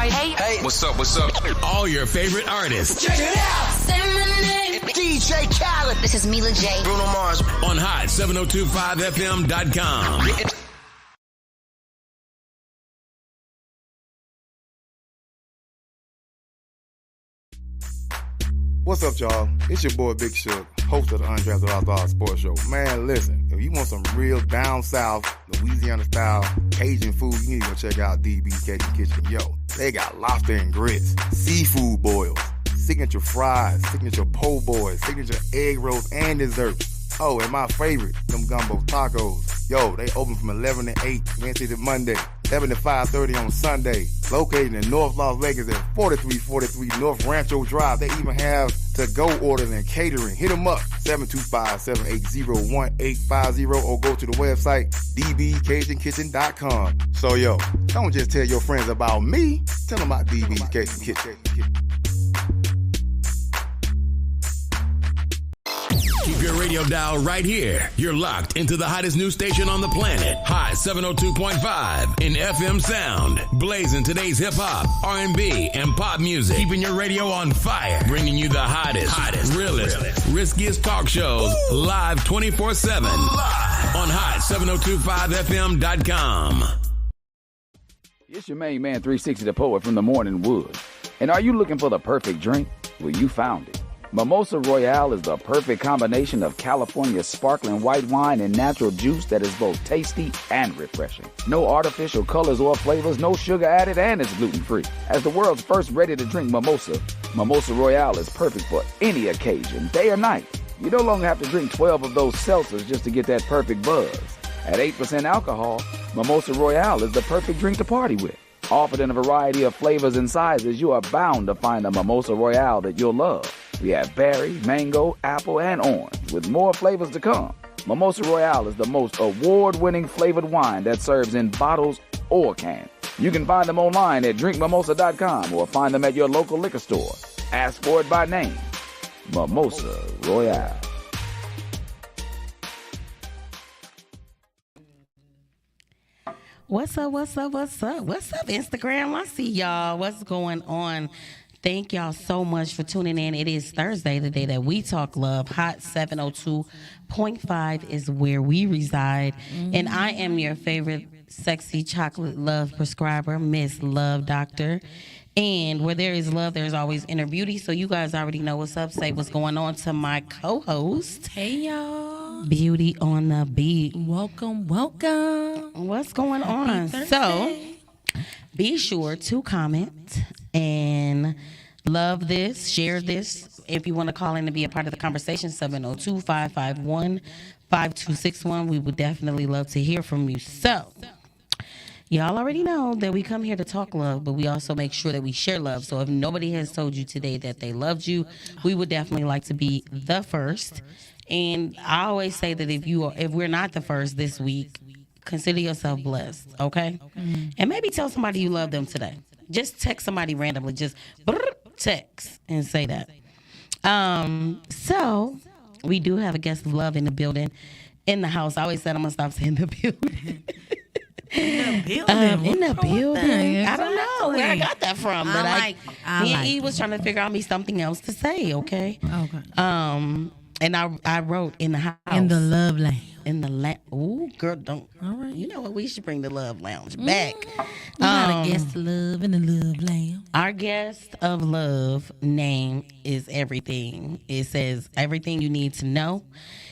Hey, what's up? All your favorite artists. Check it out. Say my name. DJ Khaled. This is Mila J. Bruno Mars. On hot7025fm.com. What's up, y'all? It's your boy Big Shook, host of the Undrafted Outlaw Sports Show. Man, listen, if you want some real down south, Louisiana-style Cajun food, you need to go check out DB's Cajun Kitchen. Yo, they got lobster and grits, seafood boils, signature fries, signature po' boys, signature egg rolls, and desserts. Oh, and my favorite, them gumbo tacos. Yo, they open from 11 to 8, Wednesday to Monday, 7 to 5:30 on Sunday. Located in North Las Vegas at 4343 North Rancho Drive. They even have to-go orders and catering. Hit them up, 725-780-1850, or go to the website, dbcajunkitchen.com. So, yo, don't just tell your friends about me. Tell them about DB's Cajun Kitchen. Keep your radio dial right here. You're locked into the hottest news station on the planet. Hot 702.5 in FM sound. Blazing today's hip-hop, R&B, and pop music. Keeping your radio on fire. Bringing you the hottest, realest, riskiest talk shows live 24/7 on hot7025fm.com. It's your main man, 360 the Poet from the Morning Wood. And are you looking for the perfect drink? Well, you found it. Mimosa Royale is the perfect combination of California sparkling white wine and natural juice that is both tasty and refreshing. No artificial colors or flavors, no sugar added, and it's gluten-free. As the world's first ready-to-drink mimosa, Mimosa Royale is perfect for any occasion, day or night. You no longer have to drink 12 of those seltzers just to get that perfect buzz. At 8% alcohol, Mimosa Royale is the perfect drink to party with. Offered in a variety of flavors and sizes, you are bound to find a Mimosa Royale that you'll love. We have berry, mango, apple, and orange, with more flavors to come. Mimosa Royale is the most award-winning flavored wine that serves in bottles or cans. You can find them online at drinkmimosa.com or find them at your local liquor store. Ask for it by name. Mimosa Royale. What's up, Instagram? I see y'all. What's going on? Thank y'all so much for tuning in. It is Thursday, the day that we talk love. Hot 702.5 is where we reside. And I am your favorite sexy chocolate love prescriber, Miss Love Doctor. And where there is love, there's always inner beauty. So you guys already know what's up. Say what's going on to my co-host. Hey, y'all. Beauty on the Beat. Welcome. What's going on? So be sure to comment and love this, share this. If you want to call in to be a part of the conversation, 702-551-5261. We would definitely love to hear from you. So, y'all already know that we come here to talk love, but we also make sure that we share love. So if nobody has told you today that they loved you, we would definitely like to be the first. And I always say that if we're not the first this week, consider yourself blessed, okay? And maybe tell somebody you love them today. Just text somebody randomly. Just text and say that. So we do have a guest of love in the building, in the house. I always said I'm going to stop saying the building. In the building. I don't know where I got that from. But he was trying to figure out me something else to say, okay? Okay. And I wrote in the house. In the love lounge. In the ooh, girl, don't. All right. You know what? We should bring the love lounge back. We got a guest of love in the love lounge. Our guest of love name is Everything. It says everything you need to know.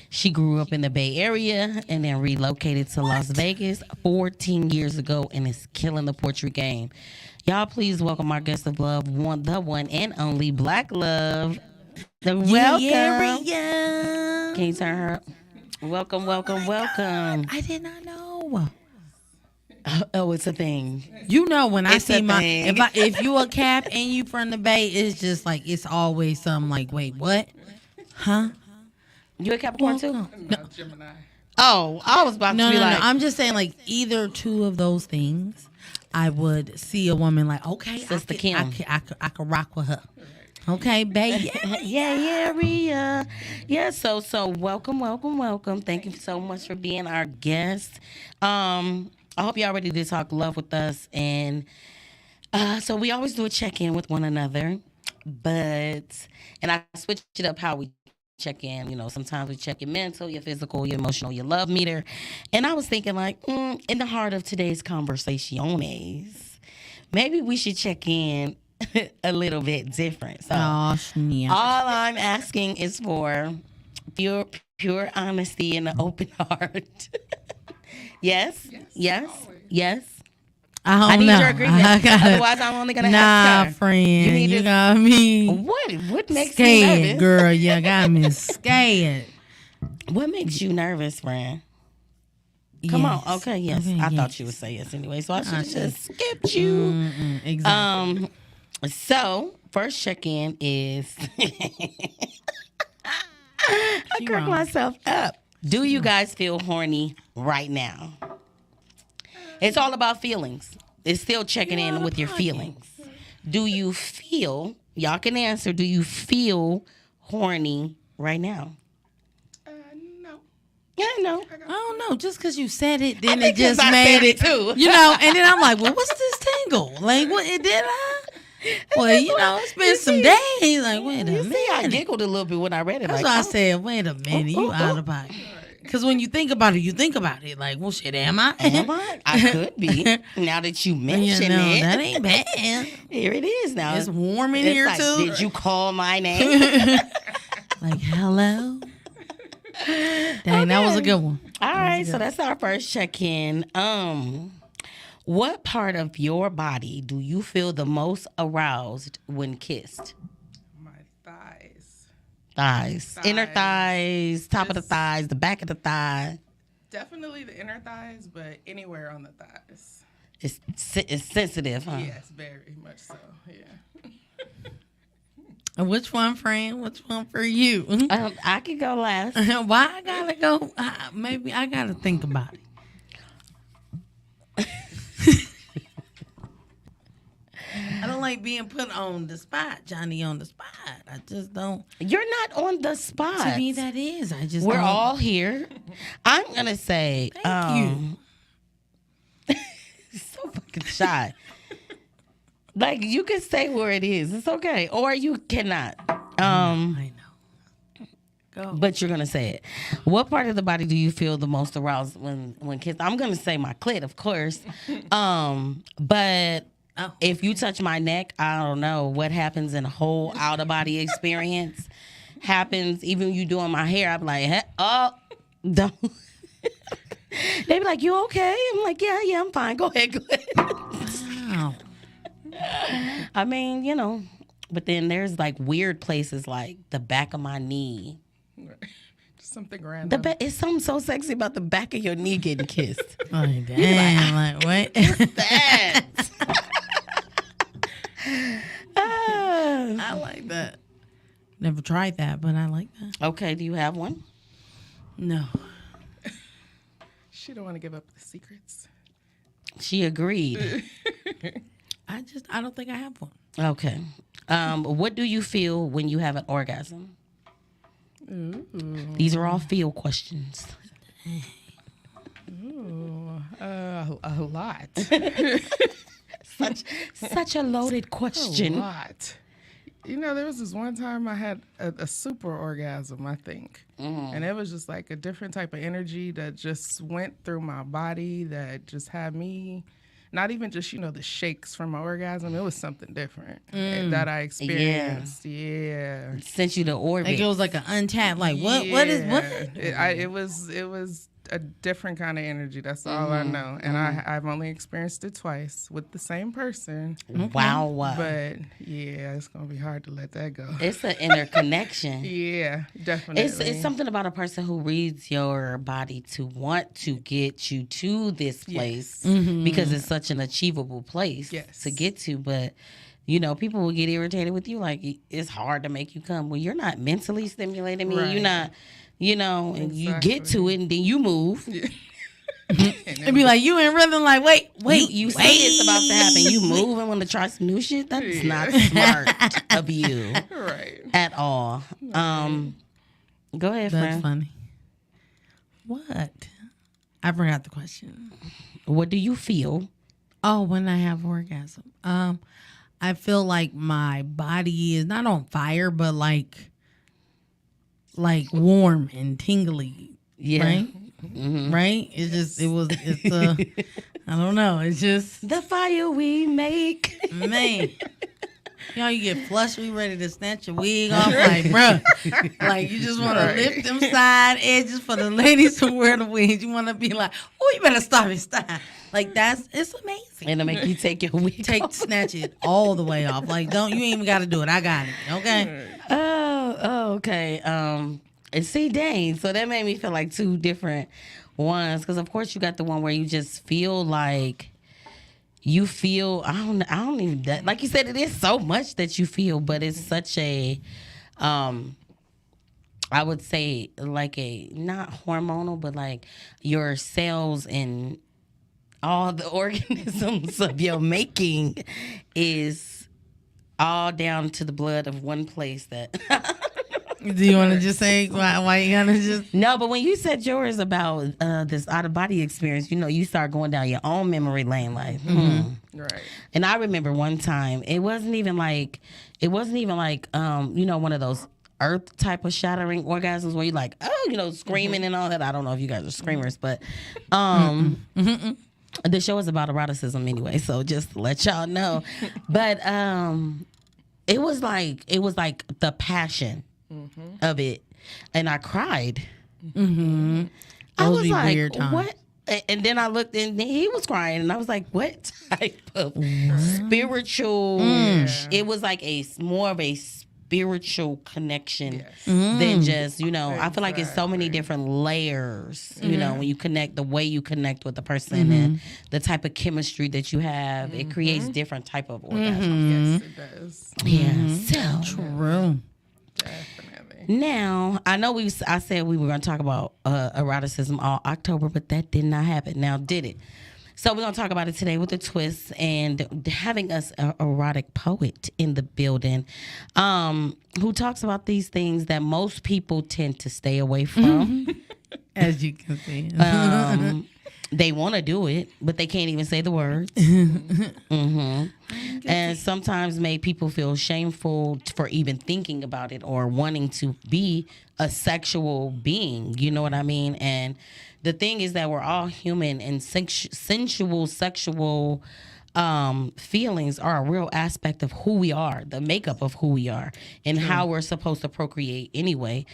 She grew up in the Bay Area and then relocated to Las Vegas 14 years ago and is killing the poetry game. Y'all, please welcome our guest of love, the one and only Black Love. Welcome. Yeah. Can you turn her up? Welcome. I did not know. Oh, it's a thing. You know when I It's see a my thing. if you a Cap and you from the Bay, it's just like it's always something like, wait, what? Huh? You a Capricorn too? No. Oh, I was about to be like, I'm just saying like either two of those things, I would see a woman like, okay, Sister I Kim. could rock with her. Okay, baby. Yeah. So welcome. Thank you so much for being our guest. I hope y'all ready to talk love with us. And So we always do a check-in with one another, and I switch it up how we check in. You know, sometimes we check your mental, your physical, your emotional, your love meter. And I was thinking, like, in the heart of today's conversations, maybe we should check in a little bit different. So Oh, snap. all I'm asking is for pure honesty and an open heart. Yes. I I don't need know. your agreement. Otherwise, I'm only gonna ask her. friend. You need You to- got me What makes you scared, nervous? girl. You got me scared. What makes you nervous, friend? Come Yes. on. Okay, yes. Okay, I thought yes. you would say yes anyway, so I should have should. just skipped you. Exactly. So first check-in is I crack wrong. myself up. Do you guys feel horny right now? It's all about feelings. It's still checking in with your feelings. Do you feel, y'all can answer, do you feel horny right now? No. Yeah, I know. I don't know. Just because you said it, then think it just 'cause I made said it it too. You know, and then I'm like, well, what's this tingle? Like, what did I? Well, you know, it's been some days. Like, wait a You see, I minute. giggled a little bit when I read it. That's Like, why I oh, said, wait a minute, you out of pocket. Because when you think about it, you think about it. Like, well, shit, am I? am I? I could be. Now that you You mention know, it, that ain't bad. here it is now. It's warm in It's here, like, too. did you call my name? Like, hello? Dang, that was a good one. All right, so that's our first check-in. What part of your body do you feel the most aroused when kissed? My thighs. Thighs. Inner thighs, top of the Just- thighs, the back of the thigh. Definitely the inner thighs, but anywhere on the thighs. It's sensitive, huh? Yes, very much so. Yeah. And which one, friend? Which one for you? I could go last. Why I gotta go? Maybe I gotta think about it. I don't like being put on the spot, Johnny, on the spot. I just don't. You're not on the spot. To me, that is. I just We're don't. all here. I'm gonna say, Thank so fucking shy. Like you can say where it is. It's okay, or you cannot. I know. Go. But you're gonna say it. What part of the body do you feel the most aroused when kissed? I'm gonna say my clit, of course. But Oh. if you touch my neck, I don't know what happens in a whole out of body experience. Happens even you doing my hair. I'm like, hey, oh, don't. They be like, you okay? I'm like, yeah, I'm fine. Go ahead. Wow. I mean, you know, but then there's like weird places like the back of my knee. Just something random. It's something so sexy about the back of your knee getting kissed. Like, damn. Like, wait. That. I like that. Never tried that, but I like that. Okay, do you have one? No. She don't want to give up the secrets. She agreed. I don't think I have one. Okay. What do you feel when you have an orgasm? These are all feel questions. A lot. Such a loaded A question. lot. You know, there was this one time I had a super orgasm, I think. And it was just like a different type of energy that just went through my body that just had me, not even just, you know, the shakes from my orgasm. It was something different that I experienced. Yeah. Sent you to orbit. Like it was like an untapped. Like what? What is what? It was a different kind of energy. That's all I know. And I've only experienced it twice with the same person. Wow. But yeah, it's gonna be hard to let that go. It's an interconnection. Yeah, definitely. It's something about a person who reads your body to want to get you to this place because it's such an achievable place to get to. But, you know, people will get irritated with you. Like, it's hard to make you come. Well, you're not mentally stimulating me. Right. You're not, you know, and you get to it and then you move. It'd be like you in rhythm. Like wait. You see it's about to happen. You move and want to try some new shit. That's not smart of you right. at all. Go ahead, That's friend. funny. What? I forgot the question. What do you feel Oh, when I have orgasm, I feel like my body is not on fire, but like warm and tingly. Yeah. Right. Right. I don't know. It's just The fire we make. man. You know, you get flushed, you ready to snatch your wig off, like, bruh. Like, you just want to lift them side edges for the ladies who wear the wigs. You want to be like, oh, you better stop it, stop. Like, it's amazing. And to make you take your wig off. Snatch it all the way off. Like, you ain't even got to do it. I got it. Okay? Oh, okay. And see, dang. So that made me feel like two different ones. Because, of course, you got the one where you just feel like you feel, I don't even, like you said, it is so much that you feel, but it's such a, I would say like a, not hormonal, but like your cells and all the organisms of your making is all down to the blood of one place that. Do you want to just say why you gonna just? No, but when you said yours about this out of body experience, you know, you start going down your own memory lane, like, Right. And I remember one time, it wasn't even like, you know, one of those earth type of shattering orgasms where you like, oh, you know, screaming and all that. I don't know if you guys are screamers, but the show is about eroticism anyway, so just to let y'all know. But it was like the passion of it, and I cried. I was like, weird times. what? And then I looked and he was crying, and I was like, what type of spiritual? It was like more of a spiritual connection than just, you know, I feel like it's so many different layers, you know, when you connect, the way you connect with the person and the type of chemistry that you have, it creates different type of orgasms. Yes, it does. Yeah. So True. Definitely. now I know I said we were going to talk about eroticism all October, but that did not happen. Now, did it? So we're going to talk about it today with a twist and having us an erotic poet in the building who talks about these things that most people tend to stay away from. As you can see. They want to do it, but they can't even say the words. And sometimes make people feel shameful for even thinking about it or wanting to be a sexual being. You know what I mean? And the thing is that we're all human, and sensual, sexual feelings are a real aspect of who we are, the makeup of who we are, and how we're supposed to procreate anyway.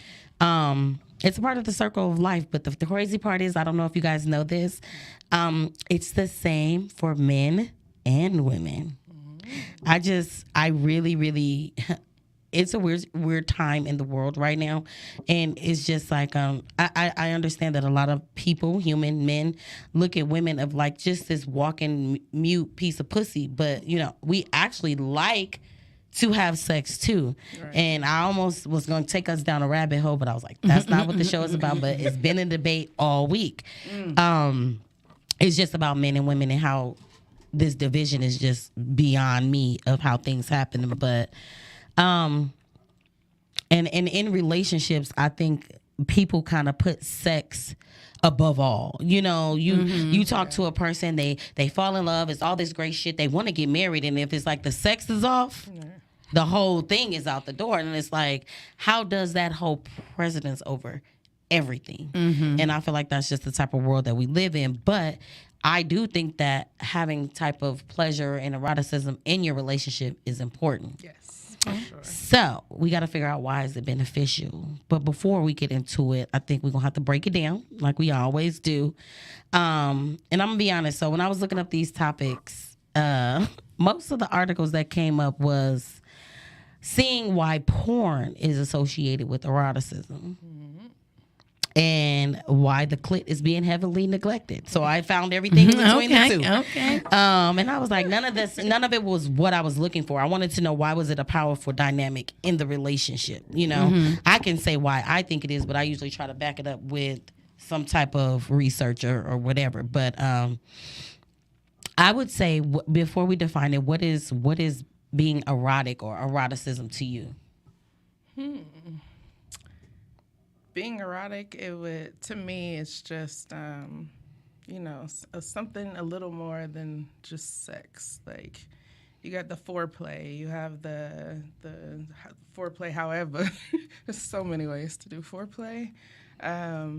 It's a part of the circle of life, but the crazy part is, I don't know if you guys know this, it's the same for men and women. I really, it's a weird time in the world right now, and it's just like I understand that a lot of people, human men, look at women of like just this walking mute piece of pussy, but you know, we actually like to have sex too. Right. And I almost was going to take us down a rabbit hole, but I was like, that's not what the show is about. But it's been a debate all week. It's just about men and women and how this division is just beyond me of how things happen. But and in relationships, I think people kind of put sex above all. You know, you talk to a person, they fall in love, it's all this great shit, they want to get married, and if it's like the sex is off, the whole thing is out the door. And it's like, how does that hold precedence over everything? And I feel like that's just the type of world that we live in. But I do think that having type of pleasure and eroticism in your relationship is important. Yes, for sure. So we got to figure out, why is it beneficial? But before we get into it, I think we're going to have to break it down like we always do. And I'm going to be honest. So when I was looking up these topics, most of the articles that came up was seeing why porn is associated with eroticism. And why the clit is being heavily neglected. So I found everything in between the two. Okay. And I was like, none of it was what I was looking for. I wanted to know, why was it a powerful dynamic in the relationship? You know, I can say why I think it is, but I usually try to back it up with some type of research or whatever. But I would say, before we define it, what is being erotic or eroticism to you? Being erotic, to me, it's just something a little more than just sex. Like, you got the foreplay, you have the foreplay. However, there's so many ways to do foreplay. I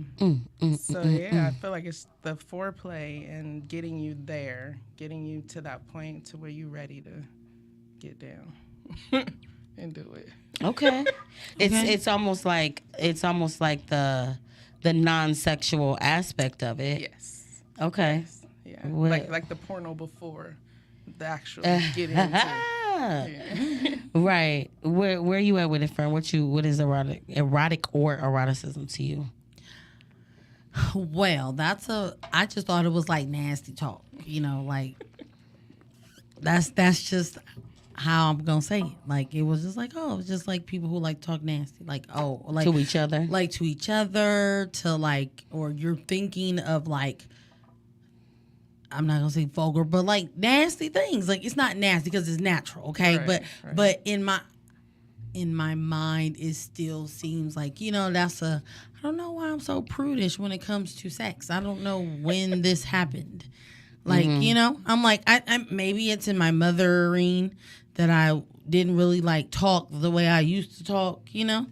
feel like it's the foreplay and getting you there, getting you to that point to where you're ready to get down and do it. Okay. It's almost like the non-sexual aspect of it. Yes. Okay. Yes. Yeah. Like the porno before the actual getting into it. Yeah. Right. Where you at with it, friend? What is erotic or eroticism to you? Well, I just thought it was like nasty talk. Like that's just how I'm gonna say it. Like, it was just like, oh, it's just like people who like talk nasty, like, oh, like to each other, to like, or you're thinking of like, I'm not gonna say vulgar, but like nasty things. Like, it's not nasty because it's natural, okay? Right, but in my mind, it still seems like, I don't know why I'm so prudish when it comes to sex. I don't know when this happened. Like, I'm like, I maybe it's in my mothering that I didn't really like talk the way I used to talk, And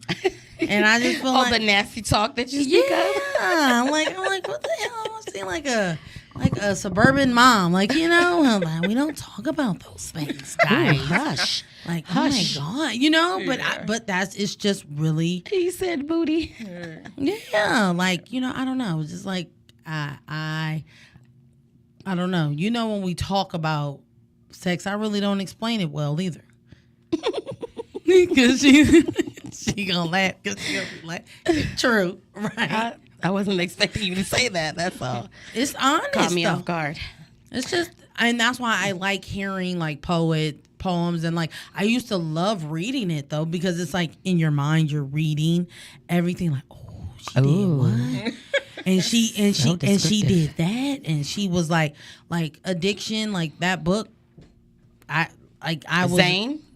I just feel the nasty talk that you speak of. I'm like, what the hell? I seem like a suburban mom, I'm like, we don't talk about those things, guys. Ooh, hush. Like, hush. Oh my God, but it's just really. He said booty. Yeah, like, I don't know. It's just like I don't know. When we talk about sex, I really don't explain it well either. Because she gonna laugh. Because she gonna be like, true, right? I wasn't expecting you to say that. That's all. It's honest. Caught me off guard. It's just, and that's why I like hearing like poems, and like I used to love reading it though, because it's like in your mind you're reading everything, like, oh, she did what? And she did that, and she was like addiction, like that book. I was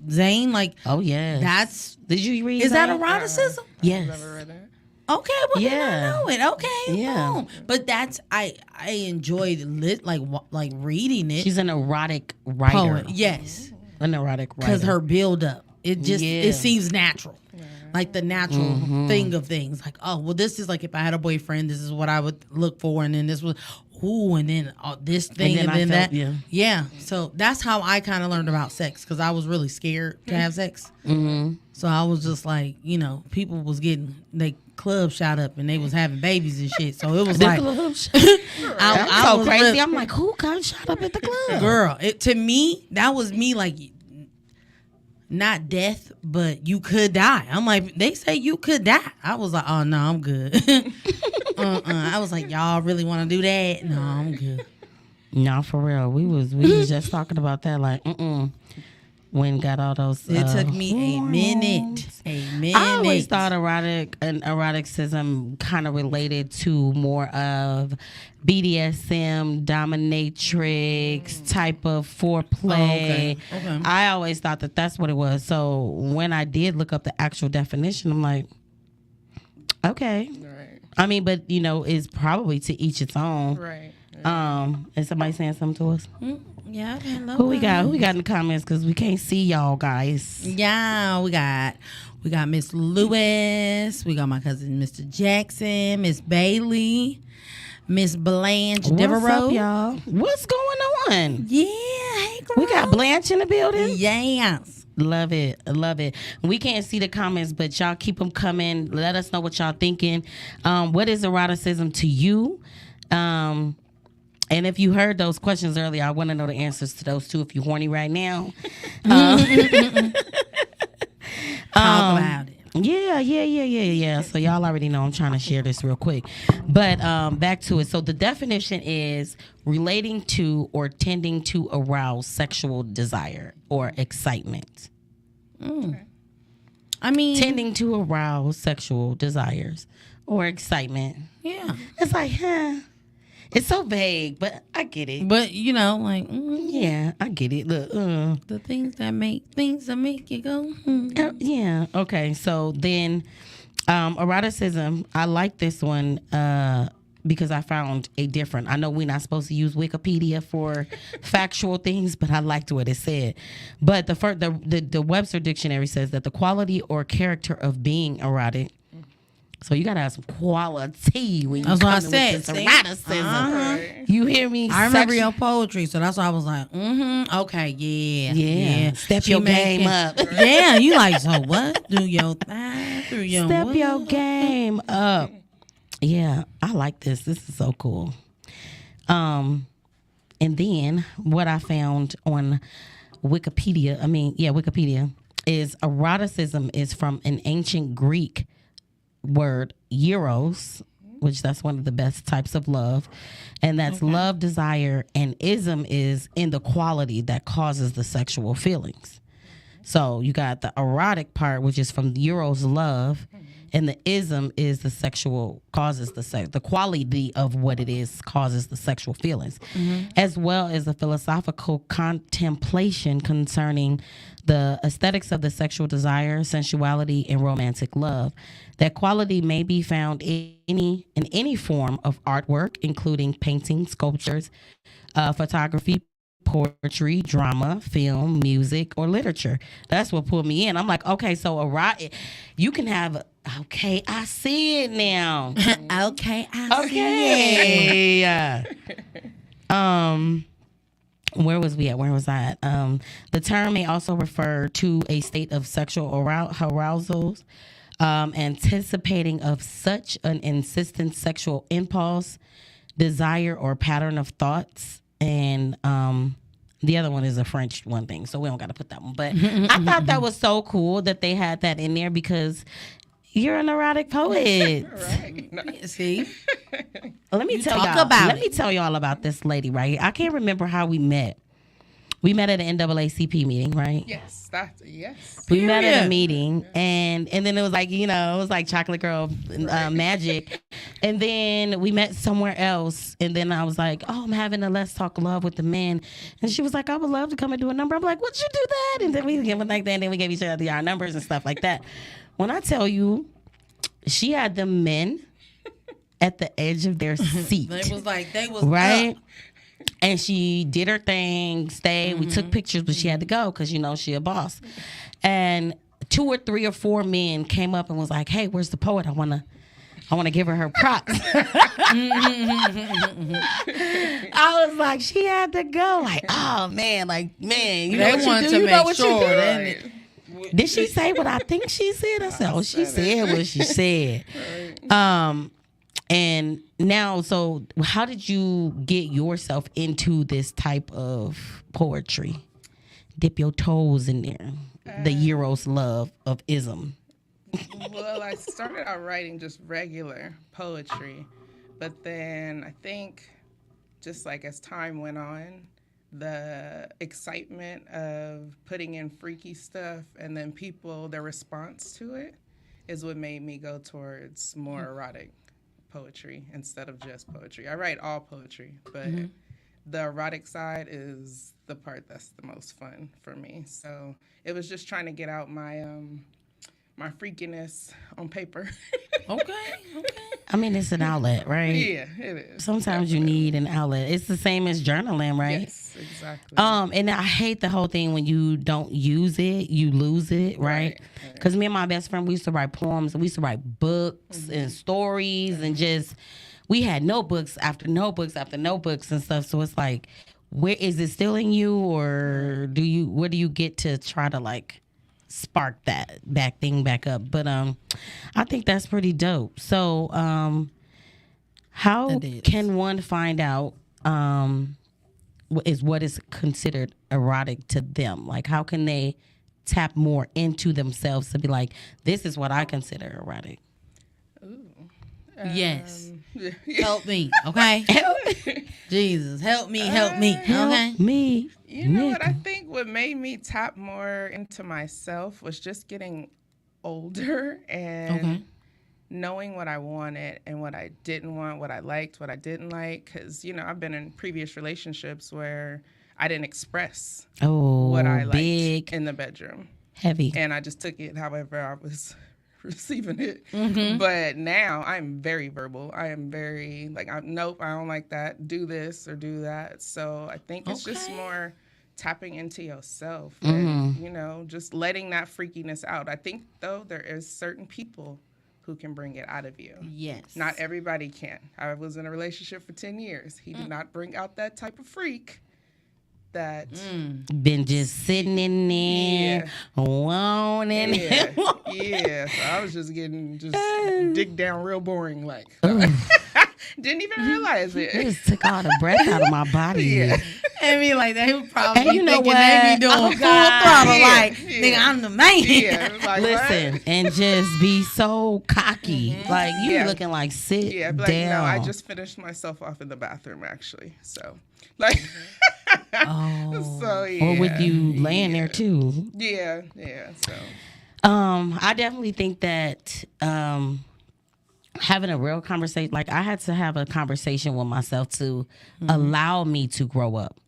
Zane, like, oh yeah, did you read? Is that eroticism? Yes. I've never read that. Okay, well, then I know it. Okay, yeah. Boom. But that's I enjoyed like reading it. She's an erotic writer. Poet. Yes, an erotic writer. Because her build up, it seems natural. Like the natural thing of things. Like, oh, well, this is like if I had a boyfriend, this is what I would look for, and then this was, and then this thing, and then that. Yeah. So that's how I kind of learned about sex, because I was really scared to have sex. Mm-hmm. So I was just like, people was getting they club shot up and they was having babies and shit. So it was like, I'm so crazy. I'm like, who got shot up at the club? Girl, to me, that was me like. Not death, but you could die. I'm like, they say you could die. I was like, oh, no, I'm good. I was like, y'all really want to do that? No, I'm good. No, for real. We was just talking about that, like, when got all those. It took me a minute. I always thought eroticism kind of related to more of BDSM, dominatrix type of foreplay. Oh, okay. I always thought that that's what it was. So when I did look up the actual definition, I'm like, okay. Right. I mean, but it's probably to each its own. Right. Is somebody saying something to us? Yeah. Who we got in the comments, because we can't see y'all guys. Yeah, we got Miss Lewis. We got my cousin Mr. Jackson, Miss Bailey, Miss Blanche Devereaux. What's up, y'all? What's going on? Yeah, hey girl. We got Blanche in the building. Yes. Love it. We can't see the comments, but y'all keep them coming. Let us know what y'all thinking. What is eroticism to you? And if you heard those questions earlier, I want to know the answers to those too. If you're horny right now, talk about it. Yeah. So y'all already know I'm trying to share this real quick. But back to it. So the definition is relating to or tending to arouse sexual desire or excitement. I mean, tending to arouse sexual desires or excitement. Yeah. It's like, it's so vague, but I get it. But yeah, I get it. Look, the things that make you go. Yeah. Okay. So then, eroticism. I like this one. because I found a different. I know we're not supposed to use Wikipedia for factual things, but I liked what it said. But the Webster Dictionary says that the quality or character of being erotic. So you gotta have some quality when you That's what I come said. with this See? eroticism. You hear me? I remember your poetry, so that's why I was like, okay, yeah. Yeah. Step She your making- game up. Yeah, you like, so what? Do your thing. Do your Step what? your game up. Yeah, I like this. This is so cool. And then what I found on Wikipedia is eroticism is from an ancient Greek word eros, which that's one of the best types of love, and that's love, desire, and ism is in the quality that causes the sexual feelings. So you got the erotic part, which is from eros, love, and the ism is the sexual causes the quality of what it is causes the sexual feelings, as well as a philosophical contemplation concerning the aesthetics of the sexual desire, sensuality, and romantic love. That quality may be found in any form of artwork, including painting, sculptures, photography, poetry, drama, film, music, or literature. That's what pulled me in. I'm like, okay, so you can have. Okay, I see it now. Okay, I see it. Okay. Where was we at? Where was I at? The term may also refer to a state of sexual arousal, anticipating of such an insistent sexual impulse, desire, or pattern of thoughts. And the other one is a French one thing, so we don't got to put that one. But I thought that was so cool that they had that in there because you're an erotic poet. Right. No. See? Let me tell talk y'all. about Let it. me tell y'all about this lady, right? I can't remember how we met. We met at an NAACP meeting, right? Yes. Yes. We met at a Period. meeting, and then it was like, it was like Chocolate Girl magic. And then we met somewhere else, and then I was like, oh, I'm having a Let's Talk Love with the men. And she was like, I would love to come and do a number. I'm like, would you do that? And then we gave like that, and then we gave each other our numbers and stuff like that. When I tell you, she had the men at the edge of their seat. They was Right? up. And she did her thing, stayed. We took pictures, but she had to go because, she a boss. And 2 or 3 or 4 men came up and was like, hey, where's the poet? I want to give her props. I was like, she had to go. Like, oh, man. Like, man, you know They what you wanted do? to You know make what sure. you do? They- Did she say what I think she said? I said, she said what she said. And now, so how did you get yourself into this type of poetry? Dip your toes in there. The Euros love of ism. Well, I started out writing just regular poetry, but then I think just like as time went on, the excitement of putting in freaky stuff and then their response to it is what made me go towards more erotic poetry instead of just poetry. I write all poetry, but the erotic side is the part that's the most fun for me. So it was just trying to get out my my freakiness on paper. Okay. I mean, it's an outlet, right? Yeah, it is. Sometimes you need an outlet. It's the same as journaling, right? Yes, exactly. And I hate the whole thing when you don't use it, you lose it, right? Because me and my best friend, we used to write poems, and we used to write books and stories, and we had notebooks after notebooks after notebooks and stuff. So it's like, where is it still in you, or where do you get to try to like spark that thing back up? But I think that's pretty dope. So how can one find out what is considered erotic to them? Like, how can they tap more into themselves to be like, this is what I consider erotic? Yes. Help me, okay? Jesus, help me, okay? Me. You know what? I think what made me tap more into myself was just getting older and knowing what I wanted and what I didn't want, what I liked, what I didn't like. Because, I've been in previous relationships where I didn't express what I liked big, in the bedroom. heavy. And I just took it however I was receiving it. Mm-hmm. But now I'm very verbal. I am very like, nope, I don't like that. Do this or do that. So I think it's just more tapping into yourself and, you know, just letting that freakiness out. I think, though, there is certain people who can bring it out of you. Yes. Not everybody can. I was in a relationship for 10 years. He did not bring out that type of freak that Been just sitting in there, wanting yeah, it. yeah. So I was just getting dig down real boring, like didn't even realize it. Just took all the breath out of my body. Yeah. I mean, like they would probably And you know thinking what? they be doing Oh, full God. throttle, Yeah, like yeah. nigga, I'm the man. Yeah, like, Listen, what? and just be so cocky. Like, you Yeah. looking like, sit Yeah, but like, no, down. I just finished myself off in the bathroom actually. So, like, so yeah. Or with you laying there, too. Yeah, yeah. So, I definitely think that having a real conversation, like I had to have a conversation with myself to allow me to grow up.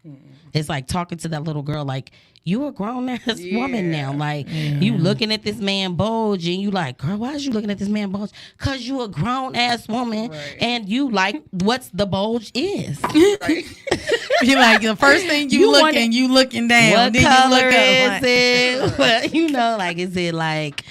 It's like talking to that little girl, like, you a grown ass woman now. Like, you looking at this man bulge and you like, girl, why is you looking at this man bulge? Because you a grown ass woman and you like what's the bulge is. right. You like the first thing you You looking, wanna- you looking down. What then color you look is up, like, it? But, you know, like, is it like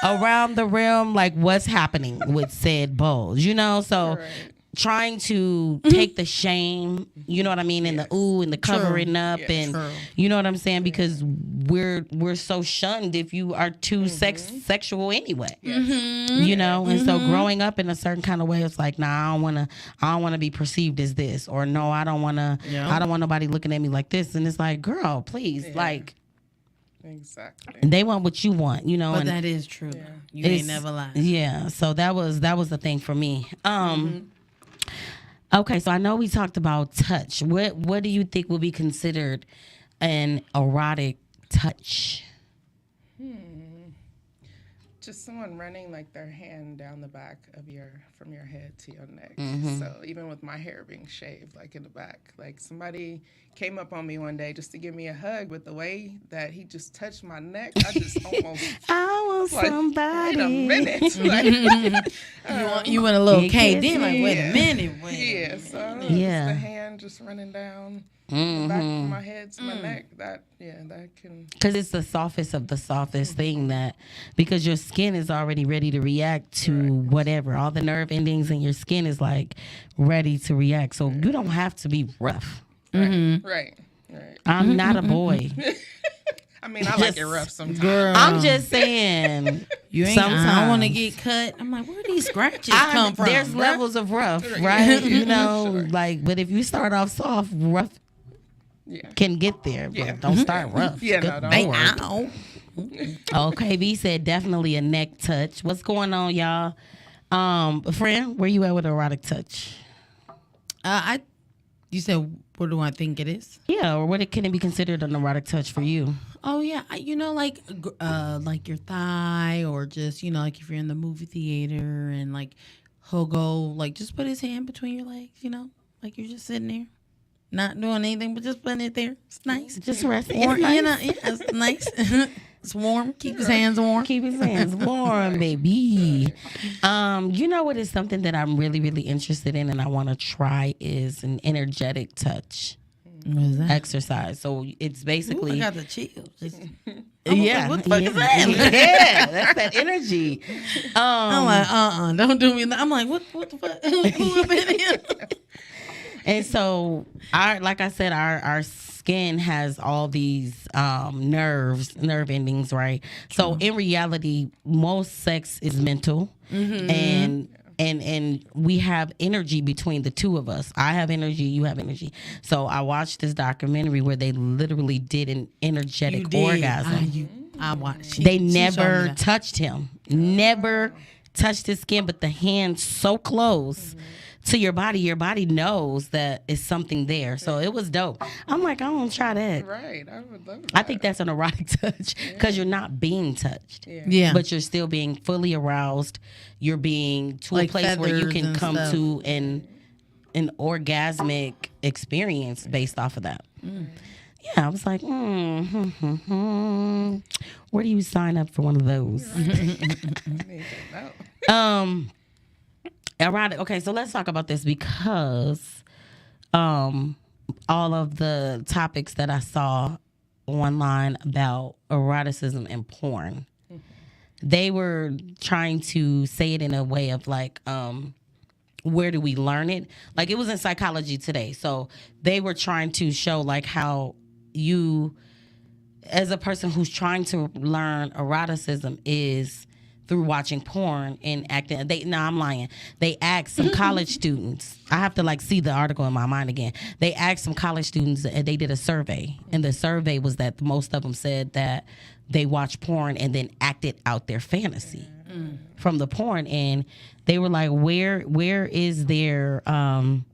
around the rim? Like, what's happening with said bulge? You know, so Right. trying to take the shame, you know what I mean, and the ooh and the covering up, Yes. and True. you know what I'm saying, because we're so shunned if you are too sexual anyway. You know, and so growing up in a certain kind of way, it's like, nah, I don't wanna be perceived as this, or no, I don't want nobody looking at me like this, and it's like, girl, please, like, Exactly. they want what you want, you know. But and that is true. Though. You it's- ain't never lied. Yeah, so that was the thing for me. Okay, so I know we talked about touch. What do you think would be considered an erotic touch? Just someone running like their hand down the back of from your head to your neck. Mm-hmm. So even with my hair being shaved, like in the back, like somebody came up on me one day just to give me a hug, but the way that he just touched my neck, I just almost I want like, somebody. wait a minute. Like, You went a little Big caved in, like, kisses. wait a minute. Wait. yeah, so Yeah. just the hand just running down the back from my head to my neck. That can. Because it's the softest of the softest thing, that because your skin is already ready to react to whatever. All the nerve endings in your skin is like ready to react. So you don't have to be rough. Right. I'm not a boy. I mean, I like it rough sometimes. Girl, I'm just saying. you ain't. I don't want to sometimes. get cut. I'm like, where do these scratches come from? There's bruh? levels of rough, right? You know, like, but if you start off soft, rough Yeah. can get there, but don't start rough. Yeah, no, Good don't. Hey, Lord. ow. Okay, B said definitely a neck touch. What's going on, y'all? Friend, where you at with erotic touch? You said, what do I think it is? Yeah, or can it be considered an erotic touch for you? Oh yeah, like your thigh, or just like if you're in the movie theater and like he'll go like just put his hand between your legs, like you're just sitting there, not doing anything but just putting it there. It's nice. Just resting. Or It's nice. yeah, it's nice. It's warm. Keep his hands warm. Keep his hands warm, baby. You know what is something that I'm really, really interested in and I want to try is an energetic touch What is that? exercise. So it's basically Ooh, I got the chills. Just, yeah, what the fuck is that? yeah, that's that energy. I'm like, don't do me. I'm like, what the fuck? Who up in here? And so like I said, our skin has all these nerve endings, right? So in reality, most sex is mental, and we have energy between the two of us. I have energy, you have energy. So I watched this documentary where they literally did an energetic orgasm. I watched. They never touched him, never touched his skin, but the hand so close to your body knows that it's something there. So it was dope. I'm like, I want to try that. Right. I would love that. I think that's an erotic touch because you're not being touched. Yeah. But you're still being fully aroused. You're being to Like a place where you feathers can and come stuff. to an orgasmic experience based off of that. Yeah, I was like, where do you sign up for one of those? Erotic. Okay, so let's talk about this because all of the topics that I saw online about eroticism and porn, they were trying to say it in a way of like, where do we learn it? Like it was in Psychology Today. So they were trying to show like how you, as a person who's trying to learn eroticism, is through watching porn and acting. I'm lying. They asked some college students. I have to like see the article in my mind again. They asked some college students and they did a survey. And the survey was that most of them said that they watched porn and then acted out their fantasy from the porn. And they were like, where is there, from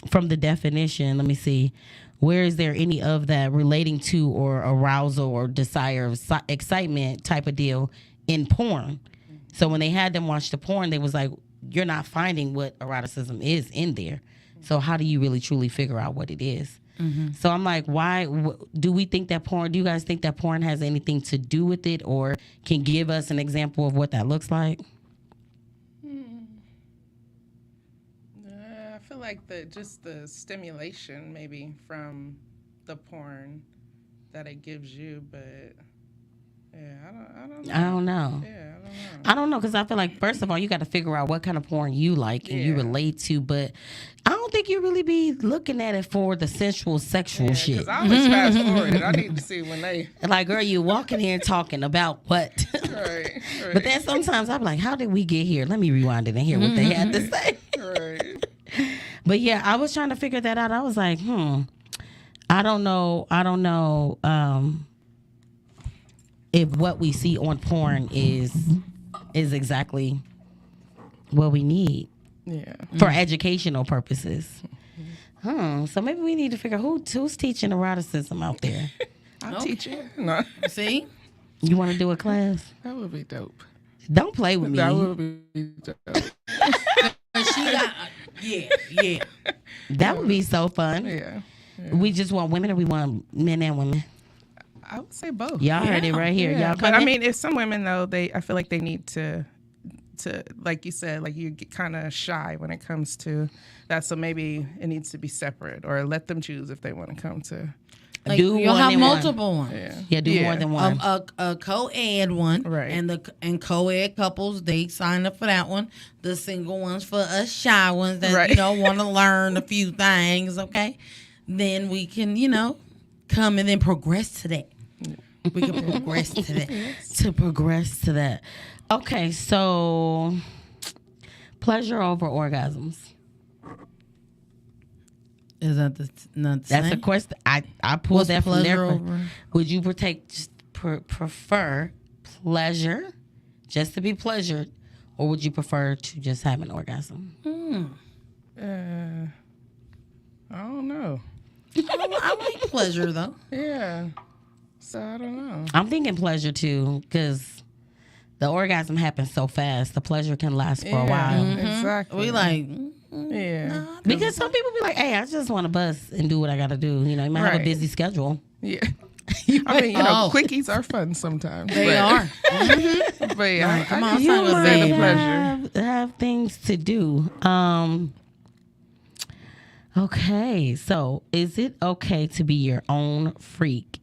the definition, let me see, where is there any of that relating to or arousal or desire, excitement type of deal in porn? So when they had them watch the porn, they was like, you're not finding what eroticism is in there. So how do you really truly figure out what it is? So I'm like, why do we think that porn, do you guys think that porn has anything to do with it or can give us an example of what that looks like? I feel like just the stimulation maybe from the porn that it gives you, but yeah, I don't know. Yeah, I don't know because I feel like first of all you got to figure out what kind of porn you like and you relate to, but I don't think you really be looking at it for the sensual, sexual shit. Because I always fast forward it. I need to see when they like, girl, you walking here talking about what? right. But then sometimes I'm like, how did we get here? Let me rewind it and hear what they had to say. Right. But yeah, I was trying to figure that out. I was like, I don't know. If what we see on porn is exactly what we need for educational purposes. So maybe we need to figure out who's teaching eroticism out there. I'll teach you. No. See? You want to do a class? That would be dope. Don't play with me. That would be dope. She got, yeah. That would be so fun. Yeah. We just want women or we want men and women? I would say both. Y'all heard it right here. Yeah. Y'all But come I in? mean, if some women though, I feel like they need to like you said, like you get kind of shy when it comes to that. So maybe it needs to be separate, or let them choose if they want to come to. Like, do you'll one have and one. multiple ones. Yeah, do more than one. A co-ed one, Right. And co-ed couples, they sign up for that one. The single ones for us shy ones that Right. want to learn a few things. Okay, then we can come and then progress to that. We can progress to that. To progress to that. Okay, so pleasure over orgasms. Is that not the That's same? a question. I pulled What's that from there. pleasure over? Would you prefer pleasure, just to be pleasured, or would you prefer to just have an orgasm? I don't know. I like pleasure though. Yeah. So I don't know. I'm thinking pleasure too, because the orgasm happens so fast. The pleasure can last for a while. Exactly. We like. Yeah. Because some people be like, hey, I just want to bust and do what I got to do. You know, you might have a Right. busy schedule. Yeah. I mean, Oh. quickies are fun sometimes. They but, are. But yeah, Come I on, can son, with understand the baby. pleasure. Have things to do. Okay, so is it okay to be your own freak?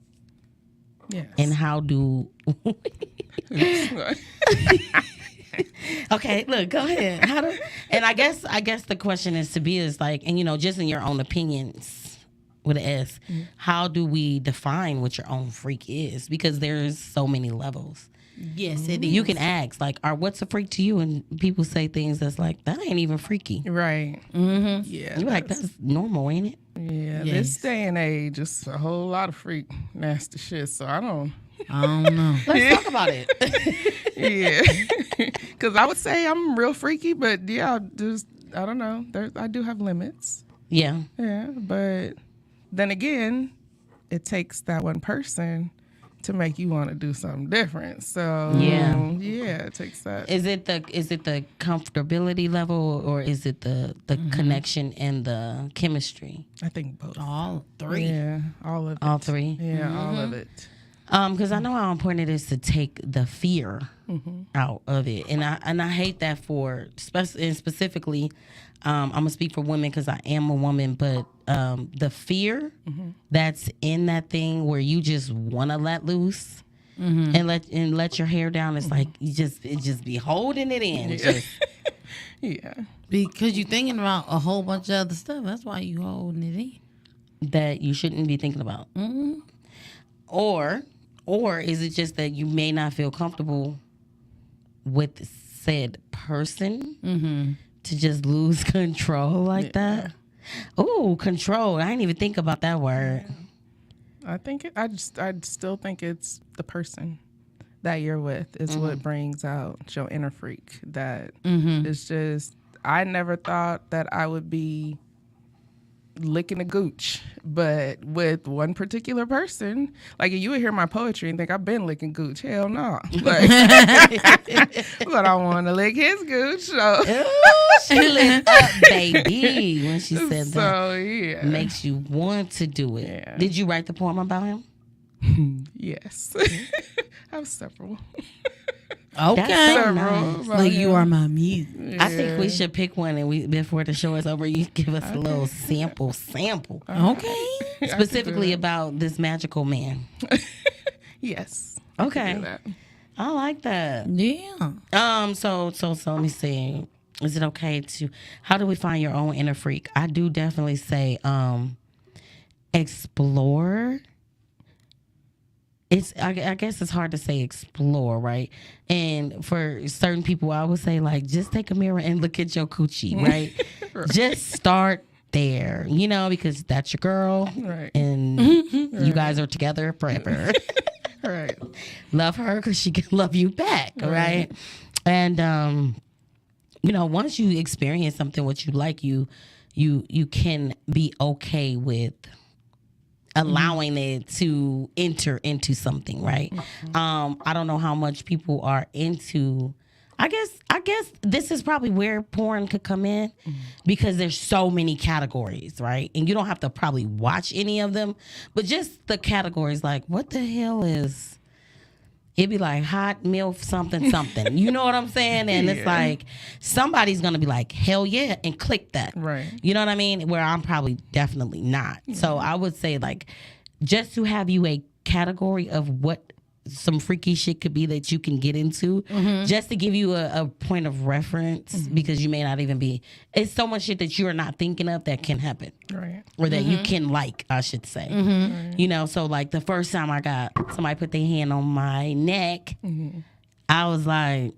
Yes. And how do... Okay, look, go ahead. And I guess the question is to be is like, and just in your own opinions with an S, how do we define what your own freak is? Because there's so many levels. Yes, it is. You can ask like, what's a freak to you? And people say things that's like, that ain't even freaky. Right. Mm-hmm. Yeah. You're like, that's normal, ain't it? Yeah. Yes. This day and age, it's a whole lot of freak nasty shit. So I don't. know. Let's talk about it. Yeah. Because I would say I'm real freaky, but yeah, I don't know. I do have limits. Yeah. Yeah. But then again, it takes that one person to make you want to do something different. So Yeah. it takes that. Is it the comfortability level, or is it the connection and the chemistry? I think both. All three. Yeah, all of it. All three. Yeah, all of it. Because I know how important it is to take the fear out of it, and I hate that for and specifically. I'm gonna speak for women because I am a woman, but the fear that's in that thing where you just want to let loose and let your hair down. It's like it just be holding it in. Just, Yeah. Because you're thinking about a whole bunch of other stuff. That's why you holding it in. that you shouldn't be thinking about. Or is it just that you may not feel comfortable with said person to just lose control like that? Oh, control. I didn't even think about that word. I think I still think it's the person that you're with is what brings out your inner freak. That it's just, I never thought that I would be licking a gooch, but with one particular person, like you would hear my poetry and think I've been licking gooch. Hell no. Like, but I want to lick his gooch. So, She lit up, baby, when she said that. so yeah. Makes you want to do it. Yeah. Did you write the poem about him? Yes. I have several. Okay. That's so Several. nice. about Like you him. are my muse. I think we should pick one, and before the show is over, you give us a little sample. Okay. Specifically about this magical man. Yes. Okay. Do that. I like that. Yeah. So let me see. Is it okay to, how do we find your own inner freak? I do definitely say explore. I guess it's hard to say explore, right? And for certain people, I would say like just take a mirror and look at your coochie, right? Just start there, because that's your girl, Right. and you guys are together forever. Right. Love her because she can love you back, right? And once you experience something what you like, you can be okay with allowing it to enter into something, right? I don't know how much people are into. I guess this is probably where porn could come in, because there's so many categories, right? And you don't have to probably watch any of them, but just the categories, like what the hell is? It'd be like hot milk something. You know what I'm saying? And it's like somebody's gonna be like, hell yeah, and click that. Right. You know what I mean? Where I'm probably definitely not. So I would say like just to have you a category of what some freaky shit could be that you can get into, just to give you a point of reference, because you may not even be, it's so much shit that you're not thinking of that can happen. Right. Or that you can like, I should say. So like the first time I got somebody put their hand on my neck, I was like,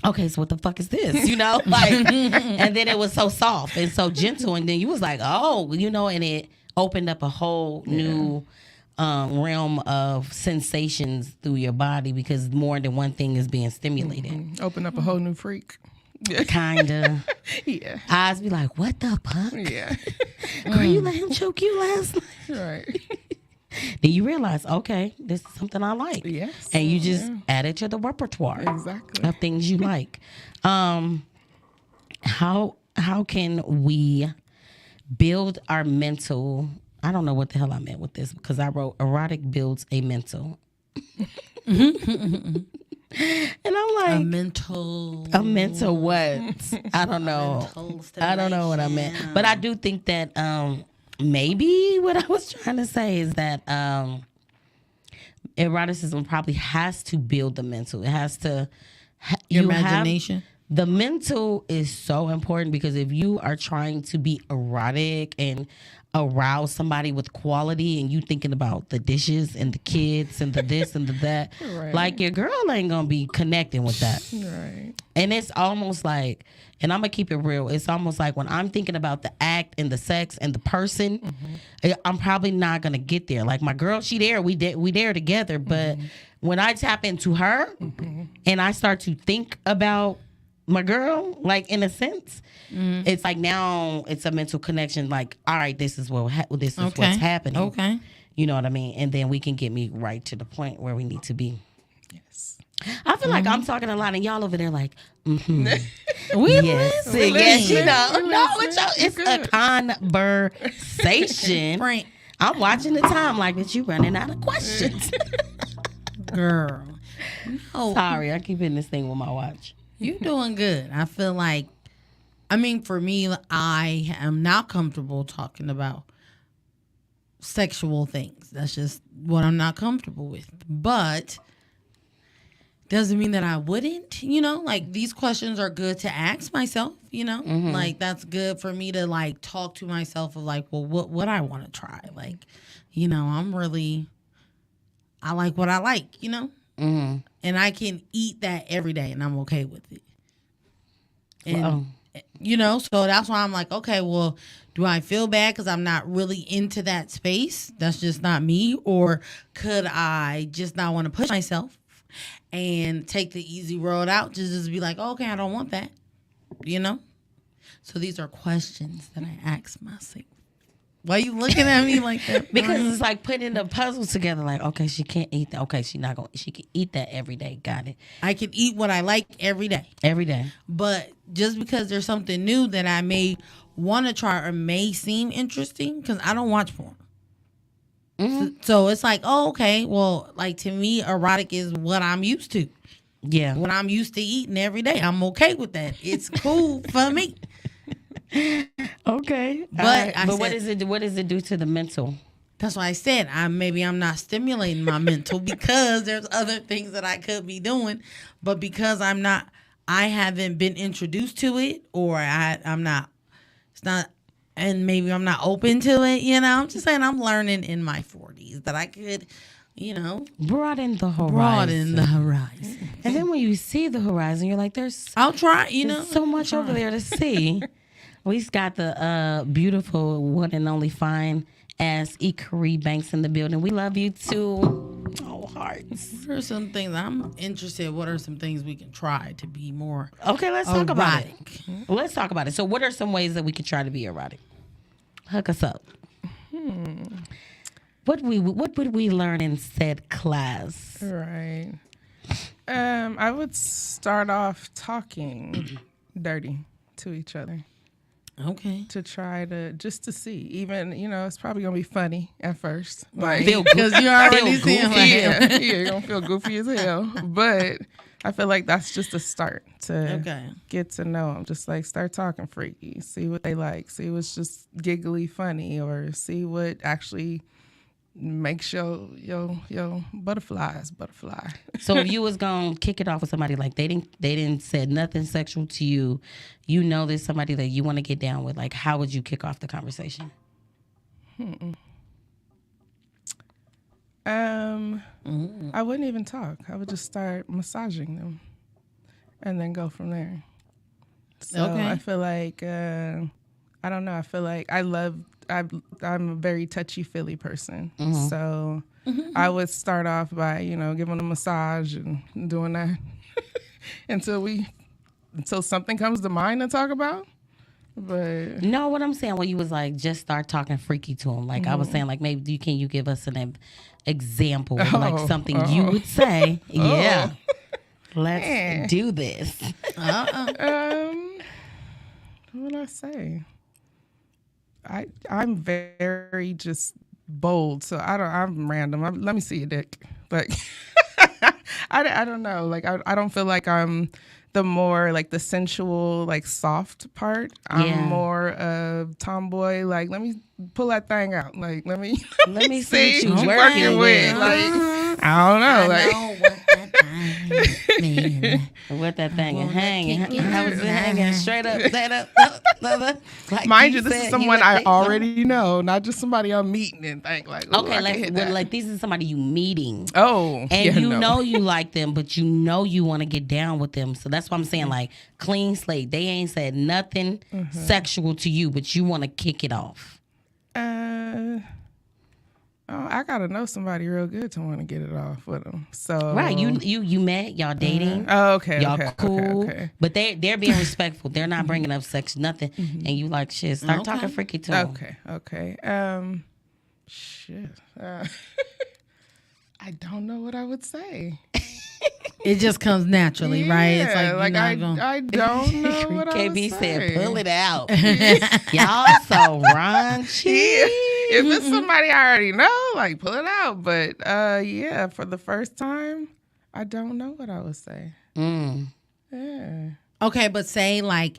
okay, so what the fuck is this? Like, and then it was so soft and so gentle, and then you was like, oh, and it opened up a whole new realm of sensations through your body, because more than one thing is being stimulated. Open up a whole new freak. Kinda. Yeah. Eyes be like, what the fuck? Yeah. Girl, you let him choke you last night? Right. Then you realize, okay, this is something I like. Yes. And you just add it to the repertoire Exactly. of things you like. How can we build our mental? I don't know what the hell I meant with this, because I wrote erotic builds a mental. And I'm like, a mental what? I don't know. I don't know what I meant. But I do think that maybe what I was trying to say is that eroticism probably has to build the mental. It has to. Your imagination. The mental is so important, because if you are trying to be erotic and arouse somebody with quality, and you thinking about the dishes and the kids and the this and the that, Right. like your girl ain't gonna be connecting with that. Right. And it's almost like, and I'm gonna keep it real, it's almost like when I'm thinking about the act and the sex and the person, I'm probably not gonna get there. Like my girl, she there, we there together, but when I tap into her and I start to think about my girl, like in a sense, it's like now it's a mental connection. Like, all right, this is what's happening. Okay. You know what I mean? And then we can get me right to the point where we need to be. Yes. I feel like I'm talking a lot, and y'all over there like, mm-hmm. We Yes, listen. yes, you know. We No, listen. it's a conversation. Frank, I'm watching the time like that. You running out of questions. girl. No, Sorry, I keep hitting this thing with my watch. you doing good. I feel like, I mean, for me, I am not comfortable talking about sexual things. That's just what I'm not comfortable with. But doesn't mean that I wouldn't, like these questions are good to ask myself, like that's good for me to like talk to myself of like, well, what I want to try. Like, I like what I like, and I can eat that every day and I'm okay with it. And, so that's why I'm like, okay, well, do I feel bad because I'm not really into that space? That's just not me. Or could I just not want to push myself and take the easy road out, just be like, okay, I don't want that, So these are questions that I ask myself. Why are you looking at me like that? Because it's like putting the puzzles together. Like, okay, she can't eat that. Okay, she can eat that every day. Got it. I can eat what I like every day. Every day. But just because there's something new that I may want to try or may seem interesting, because I don't watch porn. So it's like, oh, okay, well, like to me, erotic is what I'm used to. Yeah. What I'm used to eating every day. I'm okay with that. It's cool for me. Okay. But what does it do to the mental? That's why I said maybe I'm not stimulating my mental because there's other things that I could be doing, but because I haven't been introduced to it, or I'm not. It's not. And maybe I'm not open to it, I'm just saying I'm learning in my 40s that I could, broaden the horizon. And then when you see the horizon, you're like, I'll try, there's so much over there to see. We've got the beautiful one and only fine ass Ikari Banks in the building. We love you too. Oh, hearts. What are some things I'm interested? What are some things we can try to be more? Okay, let's talk about it. erotic? Let's talk about it. So, what are some ways that we can try to be erotic? Hook us up. What would we learn in said class? Right. I would start off talking dirty to each other Okay. to try to just to see. Even it's probably gonna be funny at first. Right. Feel Because you're already Feel seeing goofy. like, You're gonna feel goofy as hell. But I feel like that's just a start to get to know them. Just like start talking freaky, see what they like, see what's just giggly funny, or see what actually makes your butterflies butterfly. So if you was gonna kick it off with somebody like they didn't said nothing sexual to you, there's somebody that you want to get down with, like how would you kick off the conversation? I wouldn't even talk. I would just start massaging them and then go from there. So I feel like I don't know. I feel like I'm a very touchy-feely person. So I would start off by, giving them a massage and doing that until something comes to mind to talk about. But no, what I'm saying, when you was like, just start talking freaky to them. Like I was saying, like maybe can you give us an example of like something you would say? Yeah. Let's do this. What would I say? I'm very just bold, so I'm random. Let me see your dick. Like I don't know. Like I don't feel like I'm the more like the sensual, like soft part. I'm more tomboy. Like let me pull that thing out. Like let me see what you you working working with. Like I don't know. Like what that thing means. With that thing and hanging. How was it hanging? Straight up, like mind you, this is said, someone I already know, not just somebody I'm meeting and think like, ooh, I can hit that. like these is somebody you meeting. Oh, and yeah, know you like them, but you want to get down with them. So that's why I'm saying like clean slate. They ain't said nothing sexual to you, but you want to kick it off. I gotta know somebody real good to want to get it off with them. So Right, you met, y'all dating. Oh, okay, y'all okay, cool. okay. But they're being respectful. They're not bringing up sex, nothing. And you like shit. Start talking freaky to them. Okay. Shit. I don't know what I would say. It just comes naturally, right? It's Yeah, like, I you're not gonna... I don't know what I would KB say. said, pull it out. Y'all so raunchy. If it's somebody I already know, like pull it out. But yeah, for the first time, I don't know what I would say. Yeah. Okay, but say like,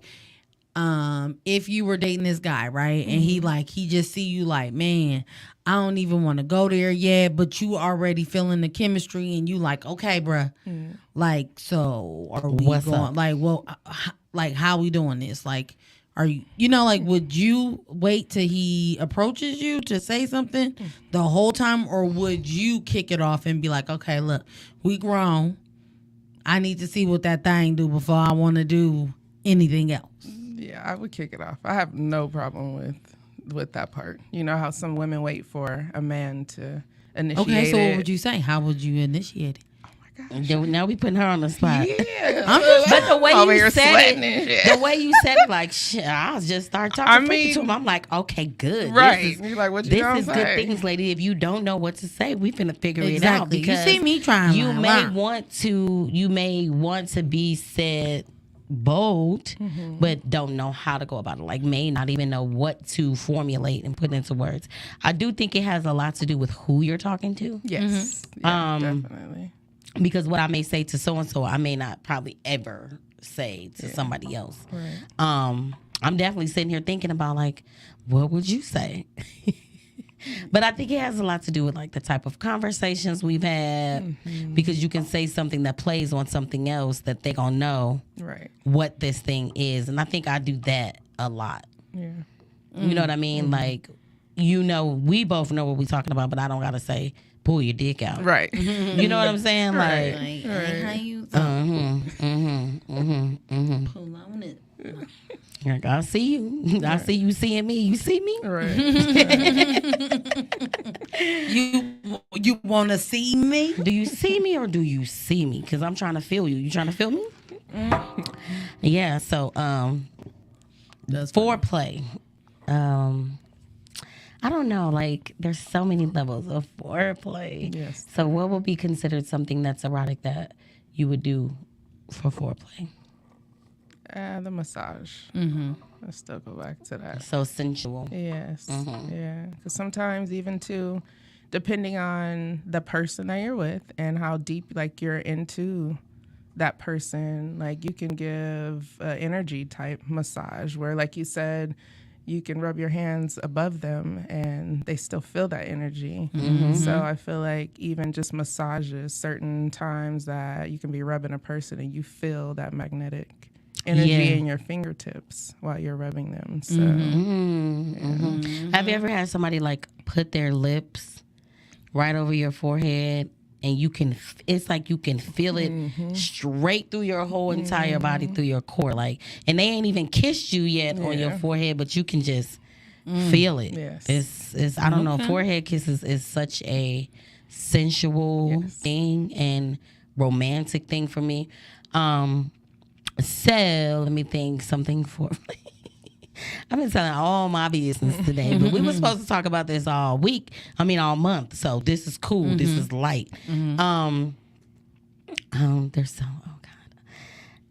if you were dating this guy, right, and he just see you like, man, I don't even want to go there yet, but you already feeling the chemistry, and you like, okay, bruh, like, so are we What's going? up? Like, well, like, how we doing this? Like, are you, like, would you wait till he approaches you to say something the whole time, or would you kick it off and be like, okay, look, we grown. I need to see what that thing do before I want to do anything else. Yeah, I would kick it off. I have no problem with that part. You know how some women wait for a man to initiate Okay, so it. what would you say? How would you initiate it? Now we putting her on the spot. Yeah, But the way over you here said sweating it, and shit. the way you said it, like, shit, I'll just start talking freaking to him. I'm like, okay, good. Right. This is, You're like, what you this gonna is say? good things, lady. If you don't know what to say, we finna figure it out. Exactly. You Because see me trying you line, may line. want to be said bold, but don't know how to go about it. Like, may not even know what to formulate and put into words. I do think it has a lot to do with who you're talking to. Yes. Yeah, definitely. Because what I may say to so and so, I may not probably ever say to somebody else. Right. I'm definitely sitting here thinking about, like, what would you say? But I think it has a lot to do with, like, the type of conversations we've had, because you can say something that plays on something else that they gonna know Right. what this thing is, and I think I do that a lot. Yeah. You know what I mean? Like, we both know what we're talking about, but I don't gotta say, pull your dick out. Right. You know what I'm saying? Like, Like, how you pull on it. Like, I see you. I see you seeing me. You see me? Right. you want to see me? Do you see me or do you see me? Because I'm trying to feel you. You trying to feel me? Yeah. So, foreplay. I don't know. Like, there's so many levels of foreplay. Yes. So, what would be considered something that's erotic that you would do for foreplay? The massage. Let's still go back to that. So sensual. Yes. Yeah. Because sometimes even too, depending on the person that you're with and how deep like you're into that person, like you can give an energy type massage where, like you said, you can rub your hands above them and they still feel that energy. So I feel like even just massages, certain times that you can be rubbing a person and you feel that magnetic energy in your fingertips while you're rubbing them. So Have you ever had somebody like put their lips right over your forehead and you can, it's like you can feel it straight through your whole entire body, through your core, like, and they ain't even kissed you yet on your forehead, but you can just feel it. Yes. It's I don't know, forehead kisses is such a sensual thing and romantic thing for me. So let me think something for I've been telling all my business today, but we were supposed to talk about this all month. So this is cool. This is light. There's so, oh God.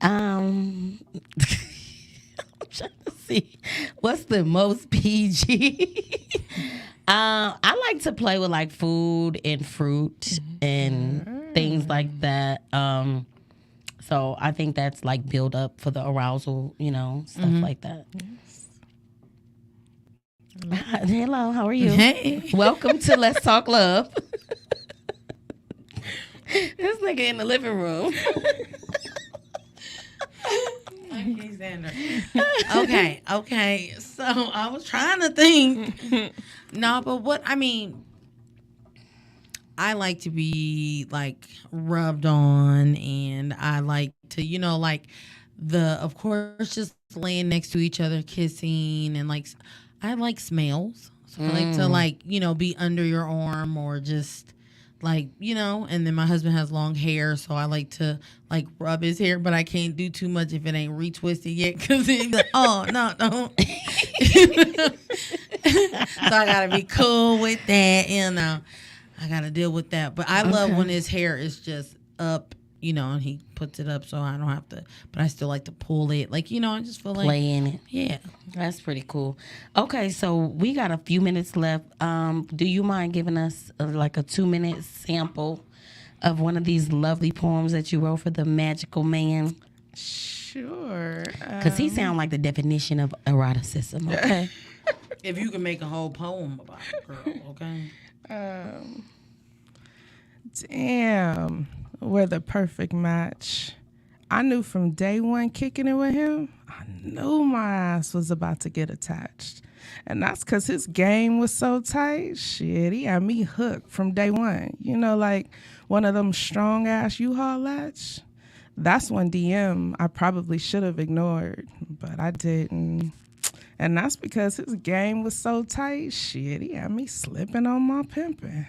I'm trying to see what's the most PG. I like to play with like food and fruit and things like that. So I think that's like build up for the arousal, stuff like that. Hello, how are you? Hey. Welcome to Let's Talk Love. This nigga in the living room. Okay. So I was trying to think. No, but I like to be like rubbed on, and I like to, of course, just laying next to each other, kissing, and like, I like smells. So I like to be under your arm or just like, and then my husband has long hair, so I like to like rub his hair, but I can't do too much if it ain't retwisted yet, because he's like, oh, no, don't. So I gotta be cool with that, you know. I gotta deal with that. But I love when his hair is just up, you know, and he puts it up so I don't have to, but I still like to pull it. Like, you know, I just feel like Play in it. Yeah. That's pretty cool. Okay, so we got a few minutes left. Do you mind giving us like a 2-minute sample of one of these lovely poems that you wrote for the magical man? Sure. Because he sounds like the definition of eroticism, okay? If you can make a whole poem about a girl, okay? Damn, we're the perfect match. I knew from day one kicking it with him, I knew my ass was about to get attached. And that's because his game was so tight. Shit, he had me hooked from day one. You know, like one of them strong-ass U-Haul latch. That's one DM I probably should have ignored, but I didn't. And that's because his game was so tight. Shit, he had me slipping on my pimping.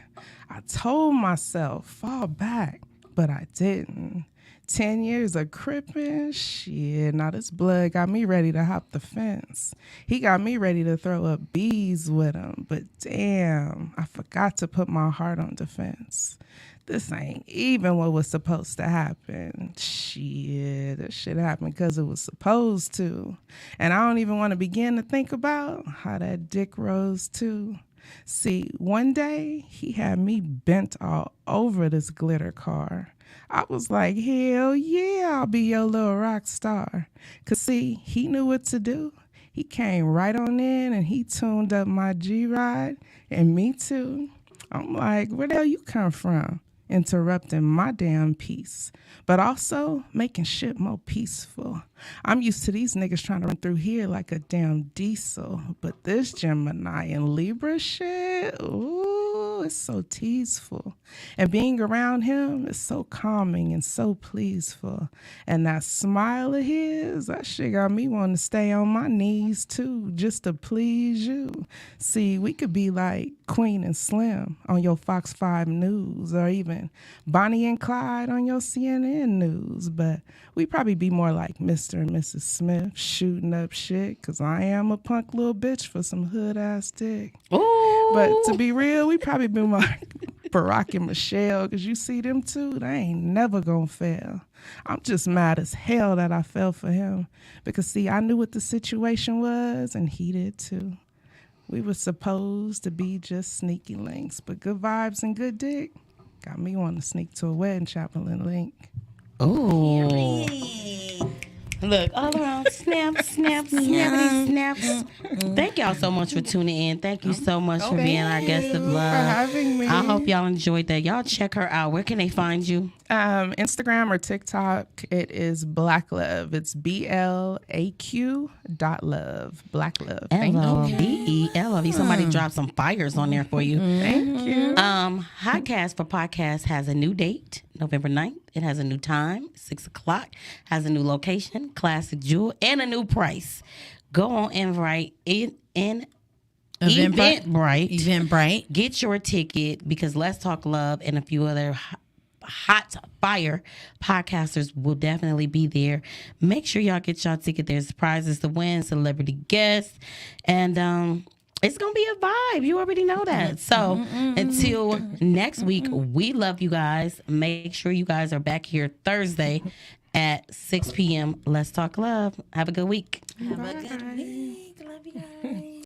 I told myself, fall back, but I didn't. 10 years of crippin', shit, now this blood got me ready to hop the fence. He got me ready to throw up bees with him, but damn, I forgot to put my heart on defense. This ain't even what was supposed to happen. Shit, this shit happened because it was supposed to. And I don't even want to begin to think about how that dick rose too. See, one day he had me bent all over this glitter car. I was like, hell yeah, I'll be your little rock star. Cause see, he knew what to do. He came right on in and he tuned up my G-Ride, and me too. I'm like, where the hell you come from? Interrupting my damn peace, but also making shit more peaceful. I'm used to these niggas trying to run through here like a damn diesel, but this Gemini and Libra shit, ooh, it's so teaseful. And being around him is so calming and so pleaseful. And that smile of his, that shit got me wanting to stay on my knees too, just to please you. See, we could be like Queen and Slim on your Fox 5 News, or even Bonnie and Clyde on your CNN News, but we probably be more like Mr. and Mrs. Smith shooting up shit, because I am a punk little bitch for some hood-ass dick. Ooh. But to be real, we probably be more like Barack and Michelle, because you see them two, they ain't never gonna fail. I'm just mad as hell that I fell for him, because see, I knew what the situation was, and he did too. We were supposed to be just sneaky links, but good vibes and good dick got me wanting to sneak to a wedding chapel and link. Ooh. Look, all around, snap, snappity snaps. Thank y'all so much for tuning in. Thank you so much for being our guest of love. For having me. I hope y'all enjoyed that. Y'all check her out. Where can they find you? Instagram or TikTok, it is Black Love. It's BLAQ.love. Black Love. Thank you. LOVE. Somebody dropped some fires on there for you. Thank you. Hotcast for Podcast has a new date, November 9th. It has a new time, 6 o'clock. Has a new location, Classic Jewel, and a new price. Go on Eventbrite. Get your ticket, because Let's Talk Love and a few other hot fire podcasters will definitely be there. Make sure y'all get y'all ticket. There's prizes to win, celebrity guests, and it's gonna be a vibe. You already know that. So until next week, we love you guys. Make sure you guys are back here Thursday at 6 p.m. Let's Talk Love. Have a good week. Have a good week. Love you guys.